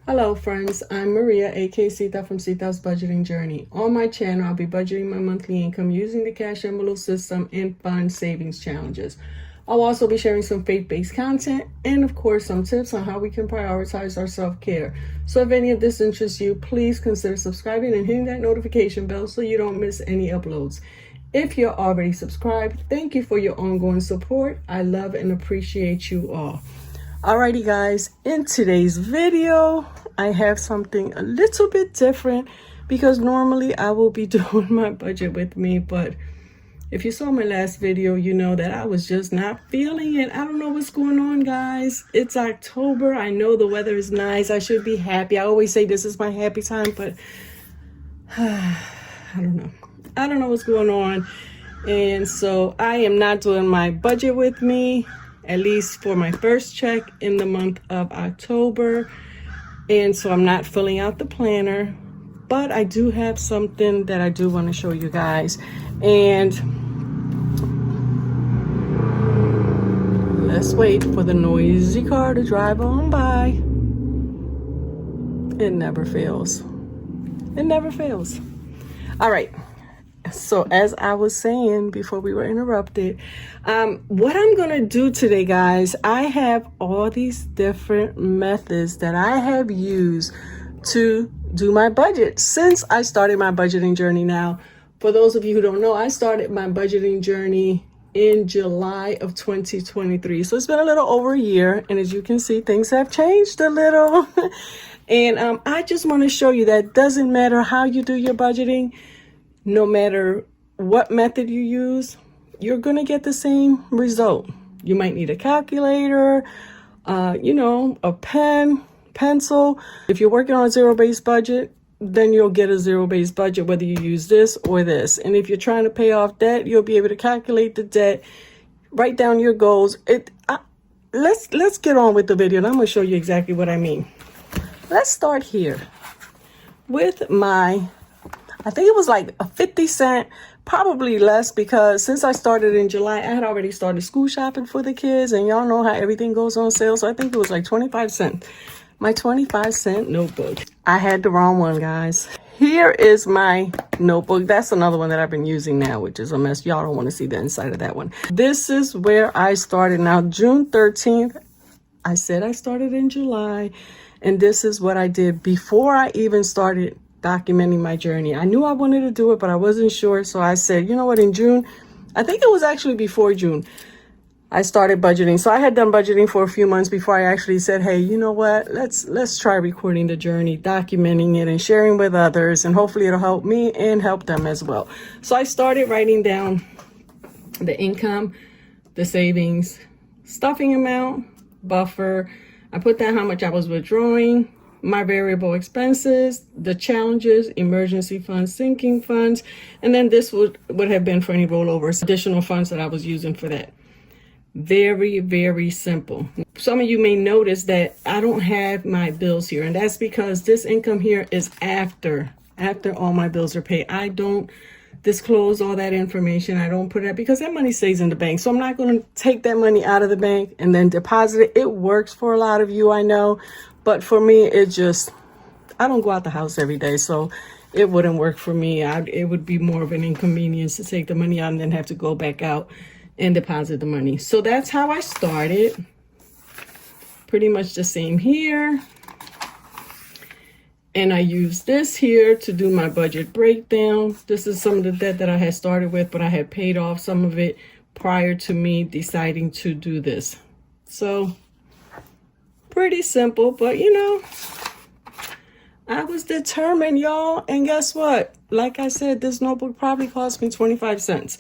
Hello friends, I'm Maria, aka Sita from Sita's Budgeting Journey. On my channel, I'll be budgeting my monthly income using the cash envelope system and fund savings challenges. I'll also be sharing some faith-based content and of course some tips on how we can prioritize our self-care. So if any of this interests you, please consider subscribing and hitting that notification bell so you don't miss any uploads. If you're already subscribed, thank you for your ongoing support. I love and appreciate you all. Alrighty guys, in today's video, I have something a little bit different because normally I will be doing my budget with me, but if you saw my last video, you know that I was just not feeling it. I don't know what's going on, guys. It's October. I know the weather is nice. I should be happy. I always say this is my happy time, but I don't know. I don't know what's going on. And so I am not doing my budget with me, at least for my first check in the month of October. And so I'm not filling out the planner, but I do have something that I do want to show you guys. And let's wait for the noisy car to drive on by. It never fails. It never fails. All right. So as I was saying before we were interrupted, what I'm going to do today, guys, I have all these different methods that I have used to do my budget since I started my budgeting journey. Now, for those of you who don't know, I started my budgeting journey in July of 2023. So it's been a little over a year. And as you can see, things have changed a little. And I just want to show you that it doesn't matter how you do your budgeting. No matter what method you use, you're going to get the same result. You might need a calculator, a pen, pencil. If you're working on a zero-based budget, then you'll get a zero-based budget, whether you use this or this. And if you're trying to pay off debt, you'll be able to calculate the debt, write down your goals. Let's get on with the video, and I'm going to show you exactly what I mean. Let's start here with I think it was like a 50 cent, probably less, because since I started in July, I had already started school shopping for the kids, and y'all know how everything goes on sale. So I think it was like 25 cents. My 25-cent notebook. I had the wrong one, guys. Here is my notebook. That's another one that I've been using now, which is a mess. Y'all don't want to see the inside of that one. This is where I started. Now, June 13th, I said I started in July, and this is what I did before I even started documenting my journey. I knew I wanted to do it, but I wasn't sure. So I said, you know what, in June, I think it was actually before June, I started budgeting. So I had done budgeting for a few months before I actually said, hey, you know what, let's try recording the journey, documenting it and sharing with others, and hopefully it'll help me and help them as well. So I started writing down the income, the savings, stuffing amount, buffer. I put down how much I was withdrawing, my variable expenses, the challenges, emergency funds, sinking funds, and then this would have been for any rollovers, additional funds that I was using for that. Very, very simple. Some of you may notice that I don't have my bills here, and that's because this income here is after all my bills are paid. I don't disclose all that information. I don't put it because that money stays in the bank. So I'm not going to take that money out of the bank and then deposit it. It works for a lot of you, I know. But for me, I don't go out the house every day, so it wouldn't work for me. It would be more of an inconvenience to take the money out and then have to go back out and deposit the money. So that's how I started. Pretty much the same here. And I use this here to do my budget breakdown. This is some of the debt that I had started with, but I had paid off some of it prior to me deciding to do this. So pretty simple, but I was determined, y'all. And guess what? Like I said, this notebook probably cost me 25 cents.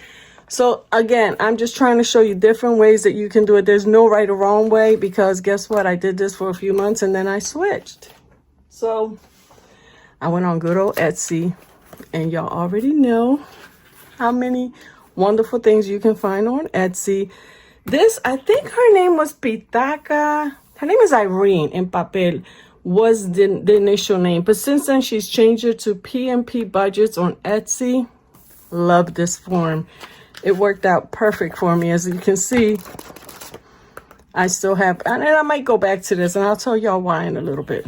So again, I'm just trying to show you different ways that you can do it. There's no right or wrong way, because guess what? I did this for a few months and then I switched. So I went on good old Etsy, and y'all already know how many wonderful things you can find on Etsy. This, I think her name was Pitaka. Her name is Irene in Papel, was the initial name. But since then, she's changed it to P&P Budgets on Etsy. Love this form. It worked out perfect for me. As you can see, I still have, and I might go back to this, and I'll tell y'all why in a little bit.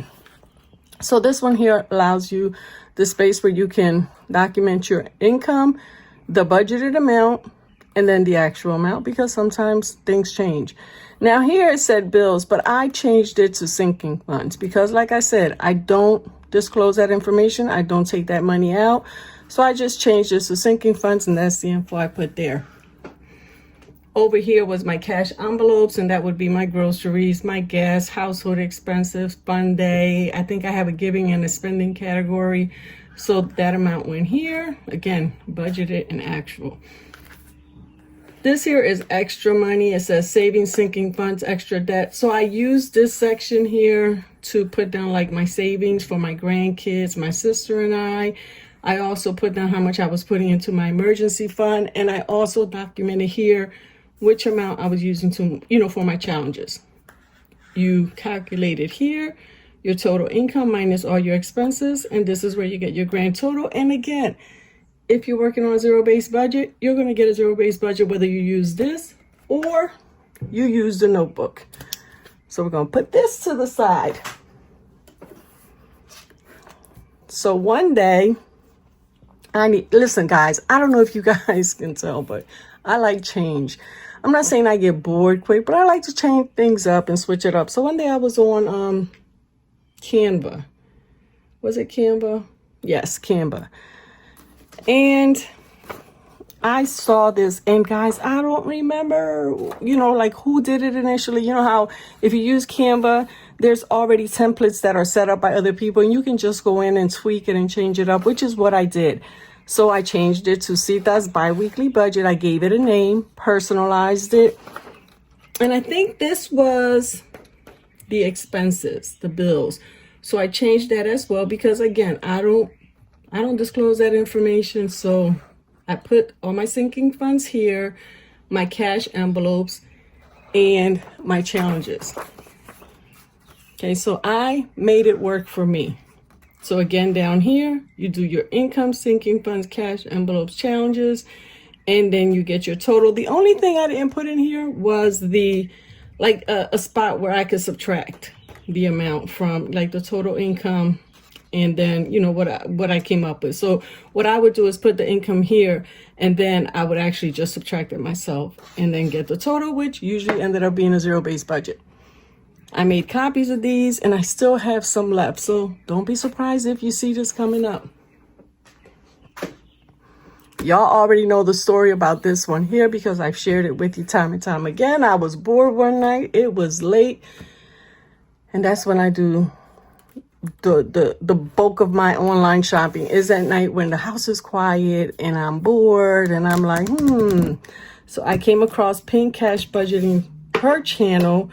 So this one here allows you the space where you can document your income, the budgeted amount, and then the actual amount, because sometimes things change. Now here it said bills, but I changed it to sinking funds because, like I said, I don't disclose that information. I don't take that money out. So I just changed this to sinking funds, and that's the info I put there. Over here was my cash envelopes, and that would be my groceries, my gas, household expenses, fun day. I think I have a giving and a spending category. So that amount went here. Again, budgeted and actual. This here is extra money. It says savings, sinking funds, extra debt. So I use this section here to put down like my savings for my grandkids, my sister and I. I also put down how much I was putting into my emergency fund. And I also documented here which amount I was using to, for my challenges. You calculate it here, your total income minus all your expenses. And this is where you get your grand total. And again, if you're working on a zero-based budget, you're going to get a zero-based budget whether you use this or you use the notebook. So we're going to put this to the side. So one day, listen guys, I don't know if you guys can tell, but I like change. I'm not saying I get bored quick, but I like to change things up and switch it up. So one day I was on Canva. Was it Canva? Yes, Canva. And I saw this, and guys, I don't remember, like who did it initially. You know how if you use Canva, there's already templates that are set up by other people, and you can just go in and tweak it and change it up, which is what I did. So I changed it to Sita's biweekly budget. I gave it a name, personalized it. And I think this was the expenses, the bills. So I changed that as well because, again, I don't disclose that information. So I put all my sinking funds here, my cash envelopes, and my challenges. Okay, so I made it work for me. So again, down here, you do your income, sinking funds, cash envelopes, challenges, and then you get your total. The only thing I didn't put in here was a spot where I could subtract the amount from like the total income. And then, what I came up with. So what I would do is put the income here, and then I would actually just subtract it myself and then get the total, which usually ended up being a zero-based budget. I made copies of these, and I still have some left. So don't be surprised if you see this coming up. Y'all already know the story about this one here because I've shared it with you time and time again. I was bored one night. It was late. And that's when I do the bulk of my online shopping is at night when the house is quiet and I'm bored and I'm like, So I came across Pink Cash Budgeting, her channel,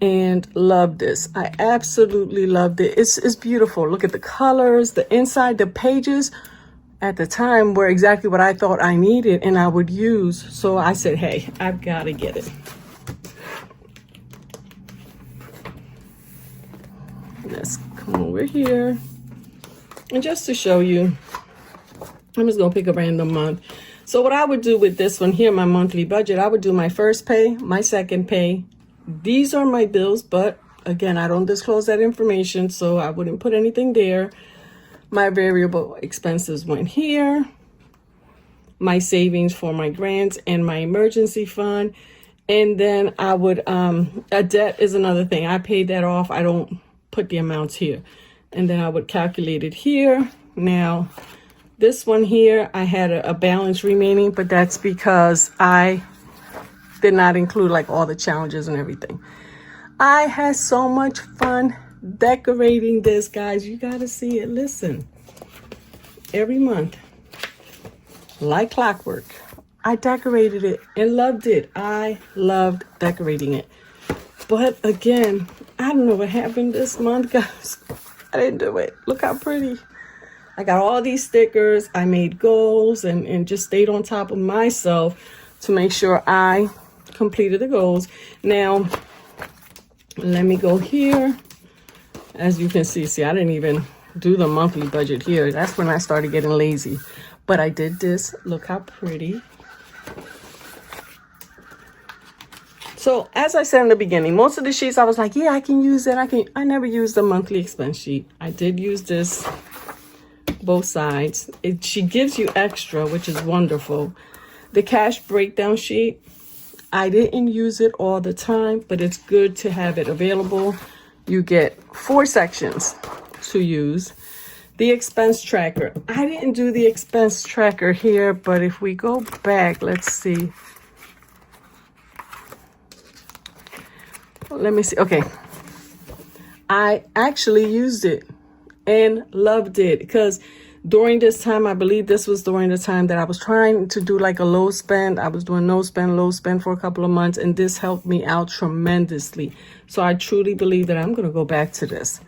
and loved this. I absolutely loved it. It's beautiful. Look at the colors, the inside, the pages at the time were exactly what I thought I needed and I would use. So I said, hey, I've got to get it. Let's come over here. And just to show you, I'm just going to pick a random month. So what I would do with this one here, my monthly budget, I would do my first pay, my second pay. These are my bills, but again, I don't disclose that information, so I wouldn't put anything there. My variable expenses went here. My savings for my grants and my emergency fund. And then I would, a debt is another thing. I paid that off. I don't put the amounts here. And then I would calculate it here. Now, this one here, I had a balance remaining, but that's because I did not include like all the challenges and everything. I had so much fun decorating this, guys. You got to see it. Listen, every month, like clockwork, I decorated it and loved it. I loved decorating it. But again, I don't know what happened this month, guys. I didn't do it. Look how pretty. I got all these stickers. I made goals and just stayed on top of myself to make sure I completed the goals. Now, let me go here. As you can see, I didn't even do the monthly budget here. That's when I started getting lazy. But I did this. Look how pretty. So as I said in the beginning, most of the sheets I was like, yeah, I can use it. I never used the monthly expense sheet. I did use this, both sides. She gives you extra, which is wonderful. The cash breakdown sheet, I didn't use it all the time, but it's good to have it available. You get 4 sections to use. The expense tracker. I didn't do the expense tracker here, but if we go back, let's see. Let me see. Okay. I actually used it and loved it because during this time, I believe this was during the time that I was trying to do like a low spend. I was doing no spend, low spend for a couple of months, and this helped me out tremendously. So I truly believe that I'm going to go back to this.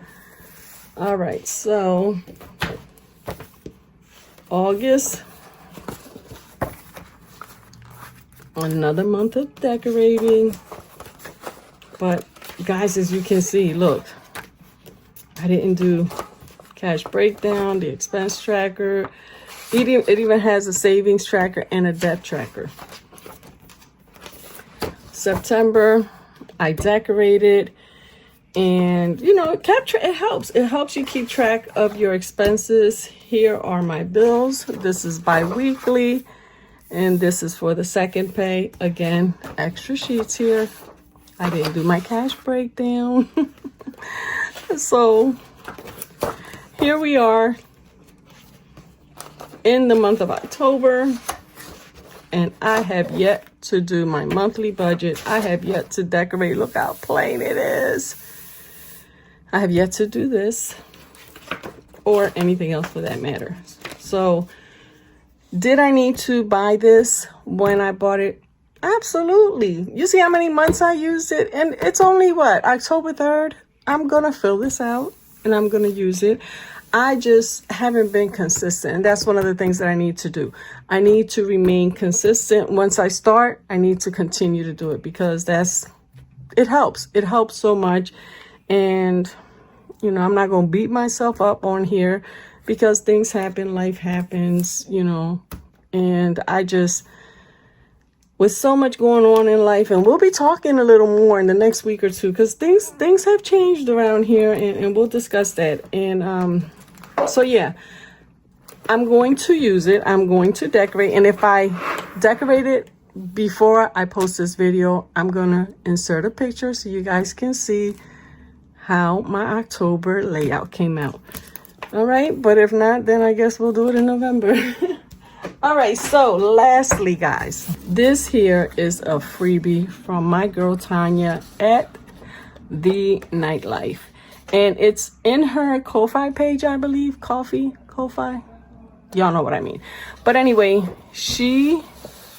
All right. So August, another month of decorating. But guys, as you can see, look, I didn't do cash breakdown, the expense tracker. It even has a savings tracker and a debt tracker. September, I decorated, and you know, it helps. It helps you keep track of your expenses. Here are my bills. This is bi-weekly, and this is for the second pay. Again, extra sheets here. I didn't do my cash breakdown. So here we are in the month of October, and I have yet to do my monthly budget. I have yet to decorate. Look how plain it is. I have yet to do this or anything else for that matter. So did I need to buy this when I bought it? Absolutely. You see how many months I used it? And it's only what, October 3rd? I'm going to fill this out and I'm going to use it. I just haven't been consistent. And that's one of the things that I need to do. I need to remain consistent. Once I start, I need to continue to do it because it helps. It helps so much. And, you know, I'm not going to beat myself up on here because things happen, life happens, you know, and with so much going on in life, and we'll be talking a little more in the next week or two because things have changed around here, and we'll discuss that. And so yeah, I'm going to use it. I'm going to decorate, and if I decorate it before I post this video, I'm gonna insert a picture so you guys can see how my October layout came out. All right, but if not, then I guess we'll do it in November. All right, so lastly, guys, this here is a freebie from my girl Tanya at The Nightlife, and it's in her Ko-Fi page, I believe. Ko-Fi, y'all know what I mean. But anyway, she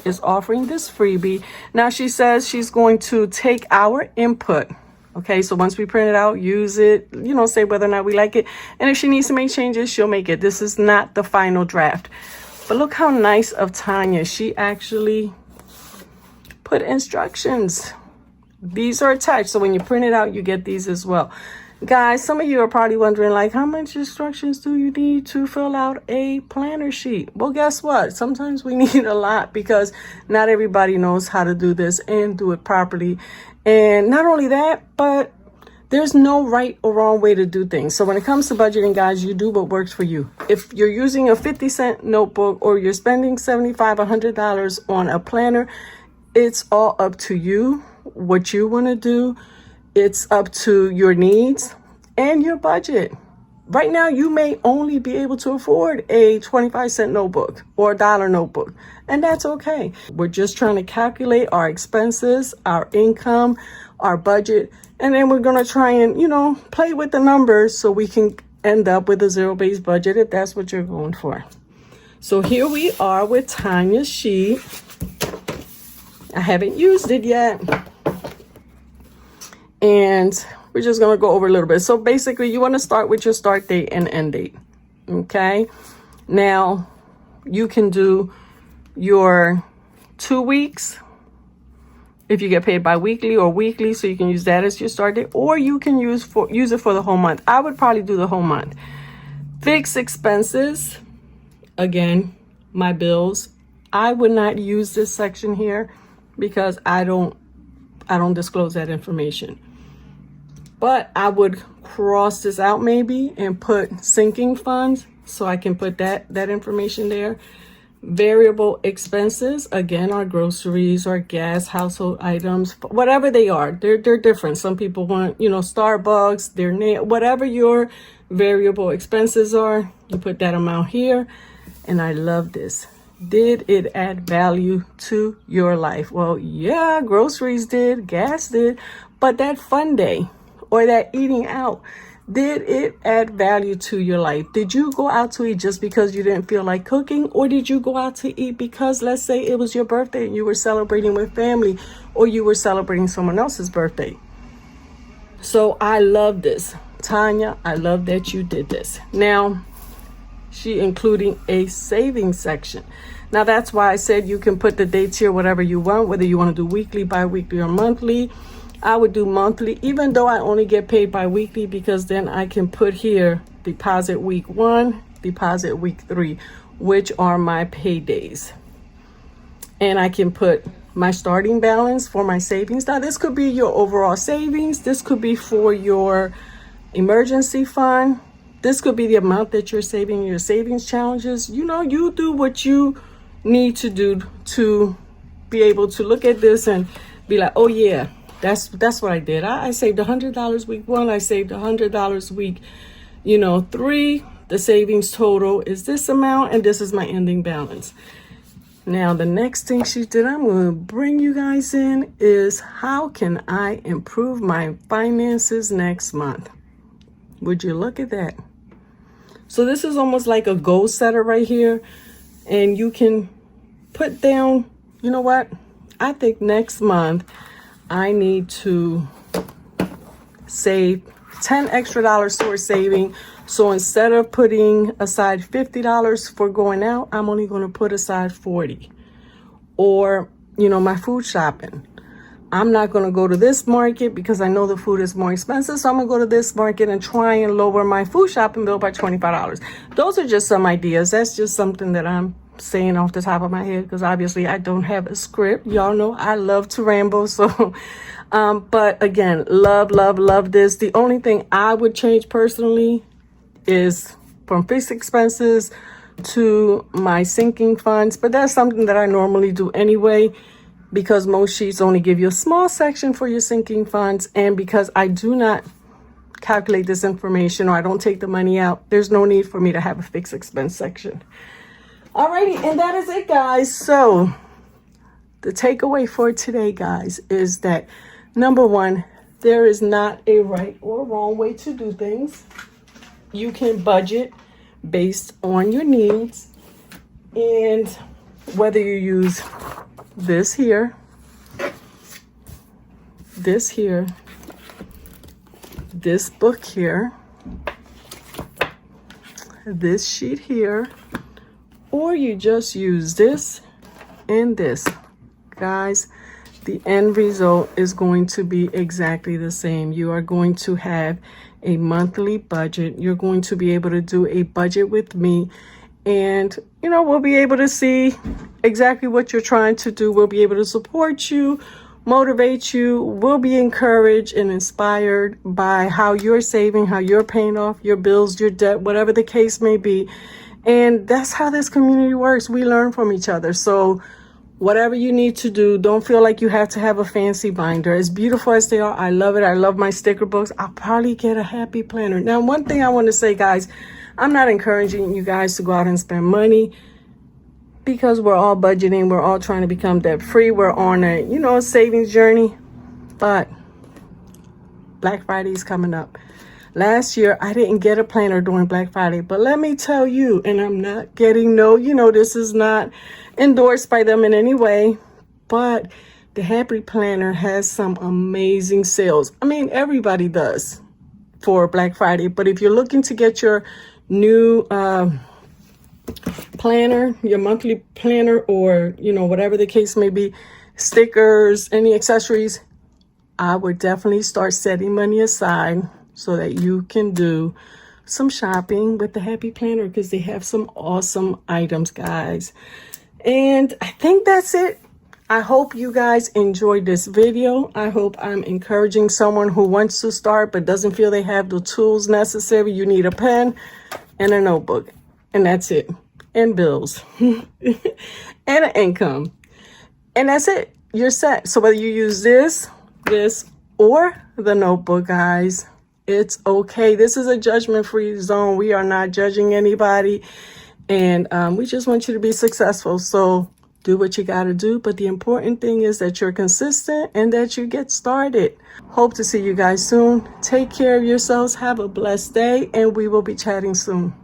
is offering this freebie. Now she says she's going to take our input. Okay, so once we print it out, use it, you know, say whether or not we like it, and if she needs to make changes, she'll make it. This is not the final draft. But look how nice of Tanya. She actually put instructions. These are attached. So when you print it out, you get these as well. Guys, some of you are probably wondering, like, how much instructions do you need to fill out a planner sheet? Well, guess what? Sometimes we need a lot because not everybody knows how to do this and do it properly. And not only that, but there's no right or wrong way to do things. So when it comes to budgeting, guys, you do what works for you. If you're using a 50-cent notebook or you're spending $75, $100 on a planner, it's all up to you, what you want to do. It's up to your needs and your budget. Right now, you may only be able to afford a 25-cent notebook or a $1 notebook, and that's okay. We're just trying to calculate our expenses, our income, our budget, and then we're going to try and, you know, play with the numbers so we can end up with a zero-based budget if that's what you're going for. So here we are with Tanya's sheet. I haven't used it yet. And we're just going to go over a little bit. So basically, you want to start with your start date and end date. Okay. Now, you can do your 2 weeks if you get paid bi-weekly or weekly, so you can use that as your start date, or you can use it for the whole month. I would probably do the whole month. Fixed expenses, again, my bills. I would not use this section here because I I don't disclose that information. But I would cross this out maybe and put sinking funds, so I can put that information there. Variable expenses, again, are groceries or gas, household items, whatever they are. They're different. Some people want, Starbucks, their name, whatever your variable expenses are, you put that amount here. And I love this. Did it add value to your life? Well, yeah, groceries did, gas did, but that fun day or that eating out, did it add value to your life? Did you go out to eat just because you didn't feel like cooking? Or did you go out to eat because, let's say, it was your birthday and you were celebrating with family, or you were celebrating someone else's birthday? So I love this. Tanya, I love that you did this. Now, she including a savings section. Now, that's why I said you can put the dates here, whatever you want, whether you want to do weekly, bi-weekly, or monthly. I would do monthly, even though I only get paid bi-weekly, because then I can put here deposit week 1, deposit week 3, which are my paydays. And I can put my starting balance for my savings. Now, this could be your overall savings. This could be for your emergency fund. This could be the amount that you're saving in your savings challenges. You do what you need to do to be able to look at this and be like, oh yeah, that's what I did. I saved $100 week 1. I saved $100 week, 3. The savings total is this amount, and this is my ending balance. Now, the next thing she did, I'm going to bring you guys in, is how can I improve my finances next month? Would you look at that? So this is almost like a goal setter right here. And you can put down, you know what? I think next month I need to save $10 extra towards saving. So instead of putting aside $50 for going out, I'm only going to put aside $40. Or, my food shopping. I'm not going to go to this market because I know the food is more expensive. So I'm going to go to this market and try and lower my food shopping bill by $25. Those are just some ideas. That's just something that I'm saying off the top of my head, because obviously I don't have a script. Y'all know I love to ramble. So, but again, love this. The only thing I would change personally is from fixed expenses to my sinking funds. But that's something that I normally do anyway, because most sheets only give you a small section for your sinking funds. And because I do not calculate this information, or I don't take the money out, there's no need for me to have a fixed expense section. Alrighty, and that is it, guys. So the takeaway for today, guys, is that number 1, there is not a right or wrong way to do things. You can budget based on your needs, and whether you use this here, this book here, this sheet here, or you just use this and this, guys, the end result is going to be exactly the same. You are going to have a monthly budget. You're going to be able to do a budget with me, and we'll be able to see exactly what you're trying to do. We'll be able to support you, motivate you. We'll be encouraged and inspired by how you're saving, how you're paying off your bills, your debt, whatever the case may be. And that's how this community works. We learn from each other. So whatever you need to do, don't feel like you have to have a fancy binder. As beautiful as they are, I love it. I love my sticker books. I'll probably get a happy planner. Now, one thing I want to say, guys, I'm not encouraging you guys to go out and spend money, because we're all budgeting. We're all trying to become debt free. We're on a, savings journey. But Black Friday is coming up. Last year, I didn't get a planner during Black Friday, but let me tell you, and I'm not getting this is not endorsed by them in any way, but the Happy Planner has some amazing sales. I mean, everybody does for Black Friday, but if you're looking to get your new planner, your monthly planner, or, whatever the case may be, stickers, any accessories, I would definitely start setting money aside so that you can do some shopping with the Happy Planner, because they have some awesome items, guys. And I think that's it. I hope you guys enjoyed this video. I hope I'm encouraging someone who wants to start but doesn't feel they have the tools necessary. You need a pen and a notebook, and that's it. And bills and an income. And that's it. You're set. So whether you use this, or the notebook, guys, it's okay. This is a judgment-free zone. We are not judging anybody. And we just want you to be successful. So do what you got to do. But the important thing is that you're consistent and that you get started. Hope to see you guys soon. Take care of yourselves. Have a blessed day. And we will be chatting soon.